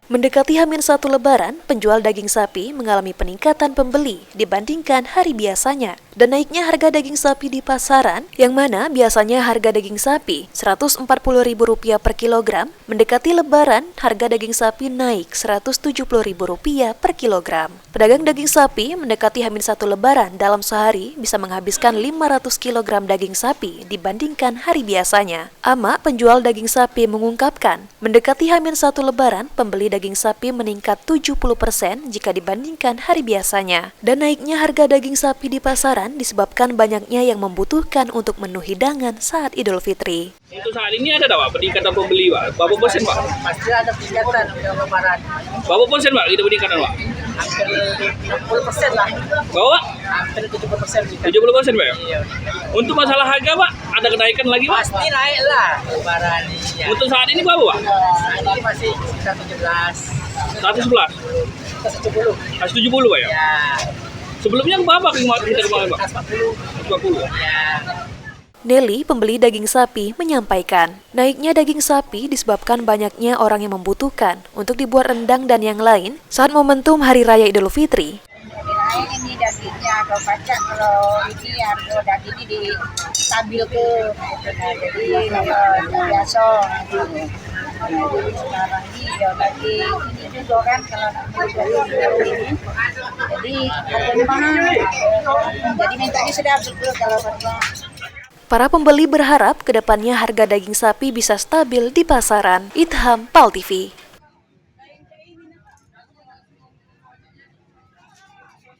Mendekati H-1 Lebaran, penjual daging sapi mengalami peningkatan pembeli dibandingkan hari biasanya. Dan naiknya harga daging sapi di pasaran, yang mana biasanya harga daging sapi Rp140.000 per kilogram, mendekati Lebaran, harga daging sapi naik Rp170.000 per kilogram. Pedagang daging sapi mendekati H-1 Lebaran dalam sehari bisa menghabiskan 500 kilogram daging sapi dibandingkan hari biasanya. Ama, penjual daging sapi mengungkapkan, mendekati H-1 Lebaran, pembeli daging sapi meningkat 70% jika dibandingkan hari biasanya. Dan naiknya harga daging sapi di pasaran disebabkan banyaknya yang membutuhkan untuk menu hidangan saat Idul Fitri. Untuk saat ini ada Pak peningkatan pembeli Pak? Berapa persen Pak? Pasti ada peningkatan udah Lebaran. Berapa persen Pak kita peningkatan Pak? Hampir 60% lah. Berapa? Hampir 70%. 70% Pak ya? Iya. Untuk masalah harga Pak, ada kenaikan lagi Pak? Pasti naik lah Lebaran ini. Ya. Untuk saat ini berapa Pak? Ini masih sekitar 17. 111? 170. 170 Pak ya? Ya. Sebelumnya berapa kita kemarin Pak? 140. 140? Ya. Nelly, pembeli daging sapi, menyampaikan, naiknya daging sapi disebabkan banyaknya orang yang membutuhkan untuk dibuat rendang dan yang lain saat momentum Hari Raya Idul Fitri. Naik ini dagingnya, kalau kacang, kalau ini harga daging ini stabil ke, nah, jadi biasa. Jadi sekarang ini ya daging ini juga kan kalau ini, jadi harganya mahal. Jadi mintanya sudah betul kalau harga. Para pembeli berharap kedepannya harga daging sapi bisa stabil di pasaran. Itham, PAL TV.